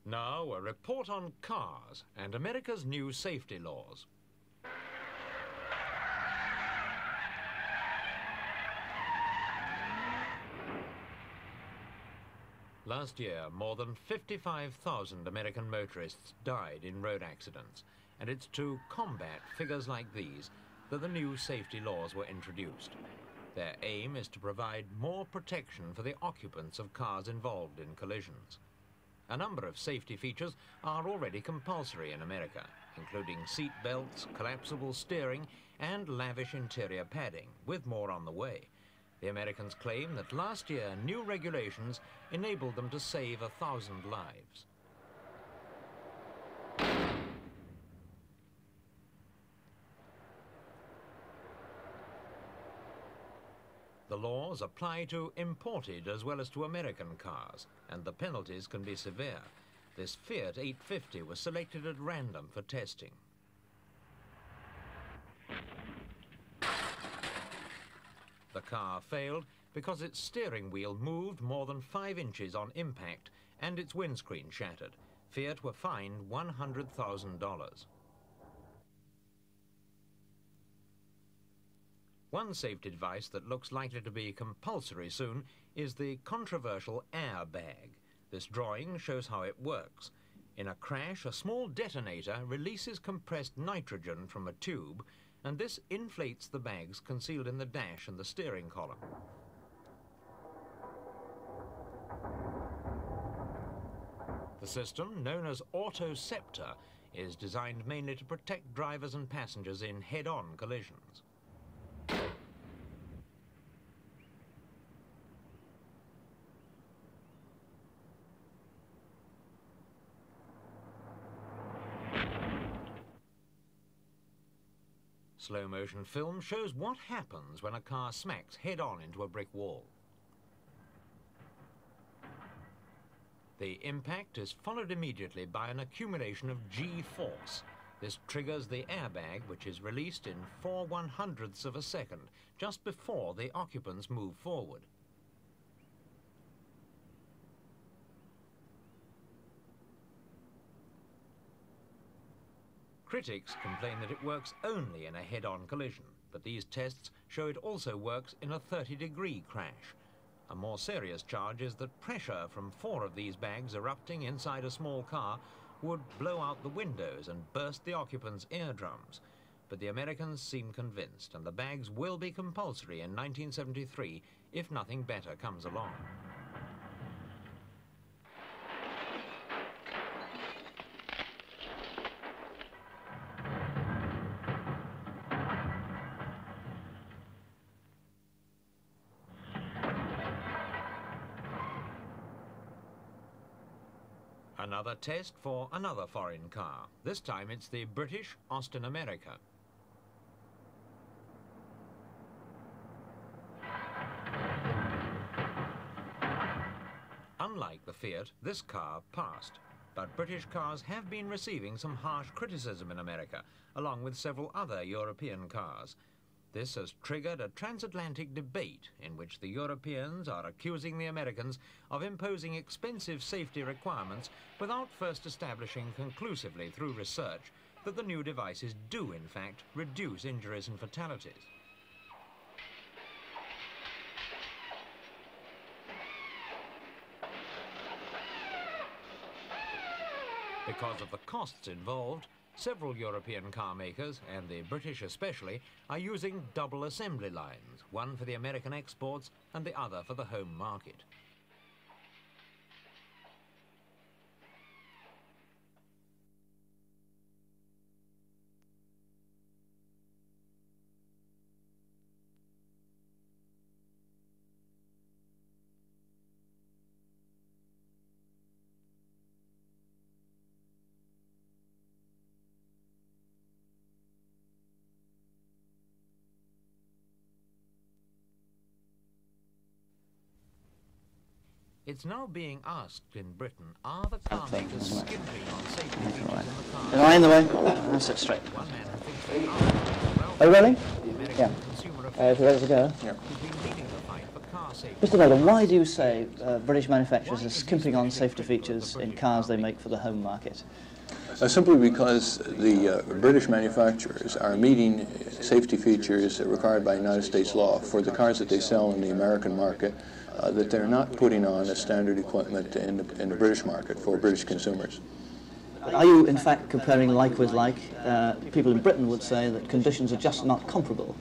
Now, a report on cars and America's new safety laws. Last year, more than 55,000 American motorists died in road accidents, and it's to combat figures like these that the new safety laws were introduced. Their aim is to provide more protection for the occupants of cars involved in collisions. A number of safety features are already compulsory in America, including seat belts, collapsible steering, and lavish interior padding, with more on the way. The Americans claim that last year, new regulations enabled them to save 1,000 lives. The laws apply to imported as well as to American cars, and the penalties can be severe. This Fiat 850 was selected at random for testing. The car failed because its steering wheel moved more than 5 inches on impact and its windscreen shattered. Fiat were fined $100,000. One safety device that looks likely to be compulsory soon is the controversial airbag. This drawing shows how it works. In a crash, a small detonator releases compressed nitrogen from a tube, and this inflates the bags concealed in the dash and the steering column. The system, known as Autoceptor, is designed mainly to protect drivers and passengers in head-on collisions. Slow-motion film shows what happens when a car smacks head-on into a brick wall. The impact is followed immediately by an accumulation of G-force. This triggers the airbag, which is released in 4/100ths of a second, just before the occupants move forward. Critics complain that it works only in a head-on collision, but these tests show it also works in a 30-degree crash. A more serious charge is that pressure from 4 of these bags erupting inside a small car would blow out the windows and burst the occupants' eardrums. But the Americans seem convinced, and the bags will be compulsory in 1973 if nothing better comes along. Another test for another foreign car. This time it's the British Austin America. Unlike the Fiat, this car passed. But British cars have been receiving some harsh criticism in America, along with several other European cars. This has triggered a transatlantic debate in which the Europeans are accusing the Americans of imposing expensive safety requirements without first establishing conclusively through research that the new devices do, in fact, reduce injuries and fatalities. Because of the costs involved, several European car makers, and the British especially, are using double assembly lines, one for the American exports and the other for the home market. It's now being asked in Britain, are the car makers skimping on safety features in the car? Am I in the way? That's it, straight. One man who thinks they are, Ralph Oh, really? Nader, the American Yeah. consumer If you're ready to go? has been leading the fight for car car safety. Mr. Nader, why do you say British manufacturers are skimping on safety features in cars they make for the home market? Simply because the British manufacturers are meeting safety features required by United States law for the cars that they sell in the American market, that they're not putting on as standard equipment in the British market for British consumers. Are you, in fact, comparing like with like? People in Britain would say that conditions are just not comparable.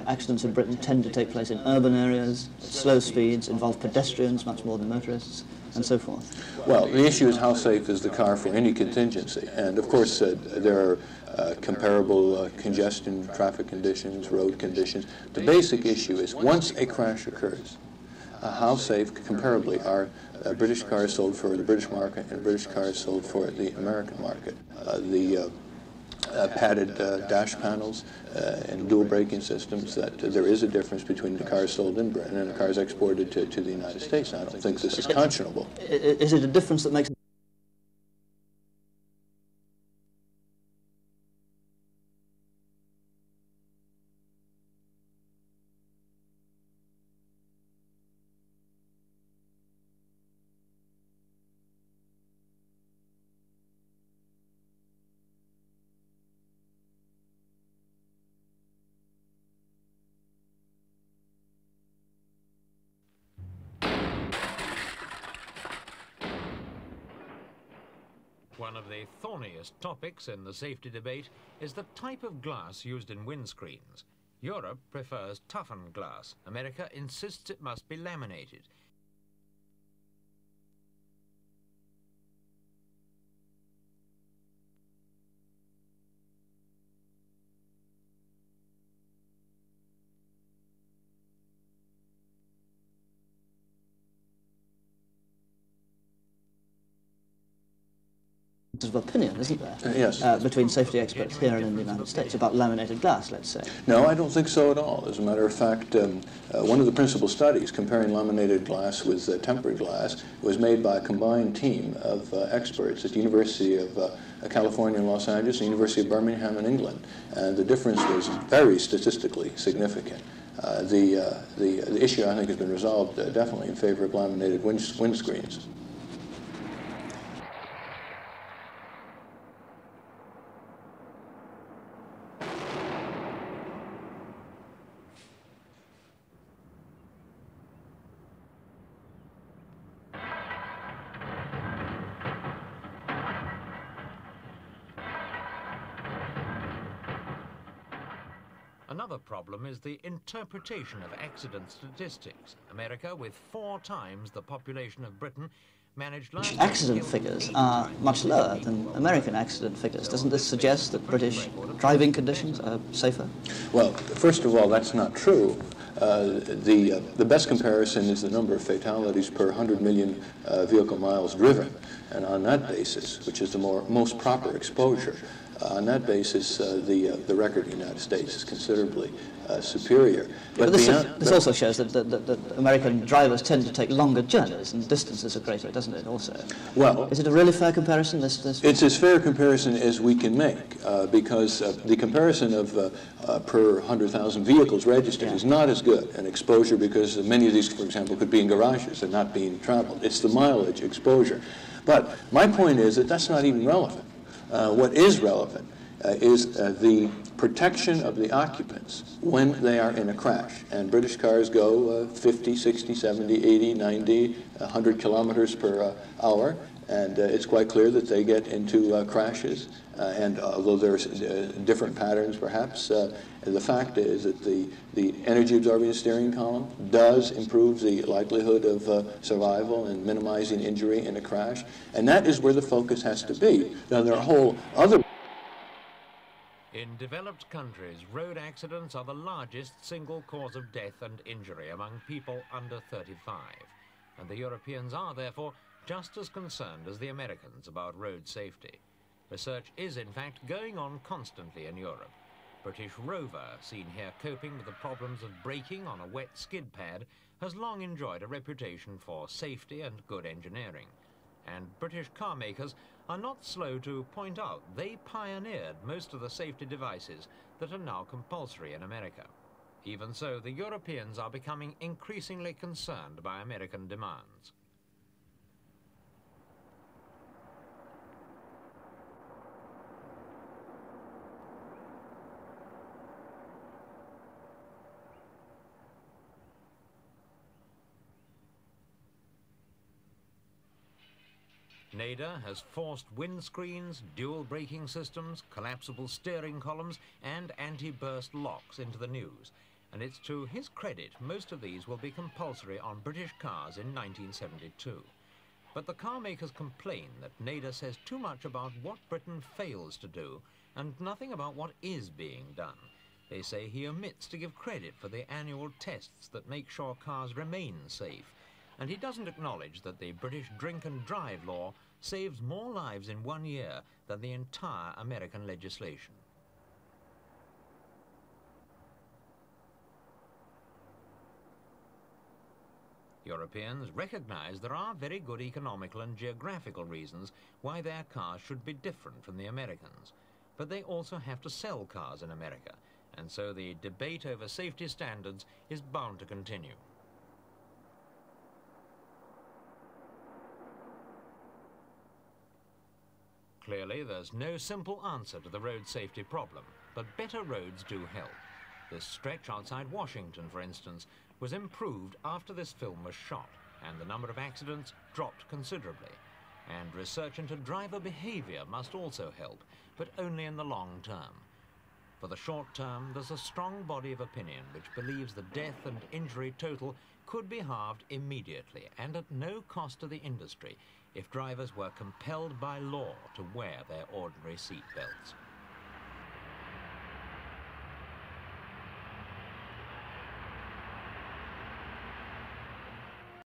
Accidents in Britain tend to take place in urban areas, at slow speeds, involve pedestrians much more than motorists, and so forth. Well, the issue is how safe is the car for any contingency. And of course, there are comparable congestion, traffic conditions, road conditions. The basic issue is once a crash occurs, how safe, comparably, are British cars sold for the British market and British cars sold for the American market. Padded dash panels and dual braking systems, that there is a difference between the cars sold in Britain and the cars exported to the United States. I don't think this is conscionable. Is it a difference that makes One of the thorniest topics in the safety debate is the type of glass used in windscreens. Europe prefers toughened glass. America insists it must be laminated. of opinion, isn't there? Yes. Between safety experts here and in the United States about laminated glass, let's say. No, I don't think so at all. As a matter of fact, one of the principal studies comparing laminated glass with tempered glass was made by a combined team of experts at the University of California in Los Angeles and the University of Birmingham in England. And the difference was very statistically significant. The issue, I think, has been resolved definitely in favor of laminated windscreens. Another problem is the interpretation of accident statistics. America, with 4 times the population of Britain, managed last year Accident figures are much lower than American accident figures. Doesn't this suggest that British driving conditions are safer? Well, first of all, that's not true. The best comparison is the number of fatalities per 100 million vehicle miles driven. And on that basis, which is the most proper exposure, on that basis, the record in the United States is considerably superior. But this also shows that American drivers tend to take longer journeys and distances are greater, doesn't it, also? Well, is it a really fair comparison? It's as fair a comparison as we can make, because the comparison of per 100,000 vehicles registered is not as good an exposure, because many of these, for example, could be in garages and not being traveled. It's the mileage exposure. But my point is that that's not even relevant. What is relevant is the protection of the occupants when they are in a crash. And British cars go 50, 60, 70, 80, 90, 100 kilometers per hour. And it's quite clear that they get into crashes. And although there's different patterns, perhaps, the fact is that the energy-absorbing steering column does improve the likelihood of survival and minimizing injury in a crash. And that is where the focus has to be. Now, there are whole other... In developed countries, road accidents are the largest single cause of death and injury among people under 35. And the Europeans are, therefore, just as concerned as the Americans about road safety. Research is, in fact, going on constantly in Europe. British Rover, seen here coping with the problems of braking on a wet skid pad, has long enjoyed a reputation for safety and good engineering. And British car makers are not slow to point out they pioneered most of the safety devices that are now compulsory in America. Even so, the Europeans are becoming increasingly concerned by American demands. Nader has forced windscreens, dual braking systems, collapsible steering columns and anti-burst locks into the news. And it's to his credit most of these will be compulsory on British cars in 1972. But the car makers complain that Nader says too much about what Britain fails to do and nothing about what is being done. They say he omits to give credit for the annual tests that make sure cars remain safe. And he doesn't acknowledge that the British drink and drive law saves more lives in 1 year than the entire American legislation. Europeans recognize there are very good economical and geographical reasons why their cars should be different from the Americans. But they also have to sell cars in America, and so the debate over safety standards is bound to continue. Clearly, there's no simple answer to the road safety problem, but better roads do help. This stretch outside Washington, for instance, was improved after this film was shot, and the number of accidents dropped considerably. And research into driver behavior must also help, but only in the long term. For the short term, there's a strong body of opinion which believes the death and injury total could be halved immediately and at no cost to the industry if drivers were compelled by law to wear their ordinary seat belts.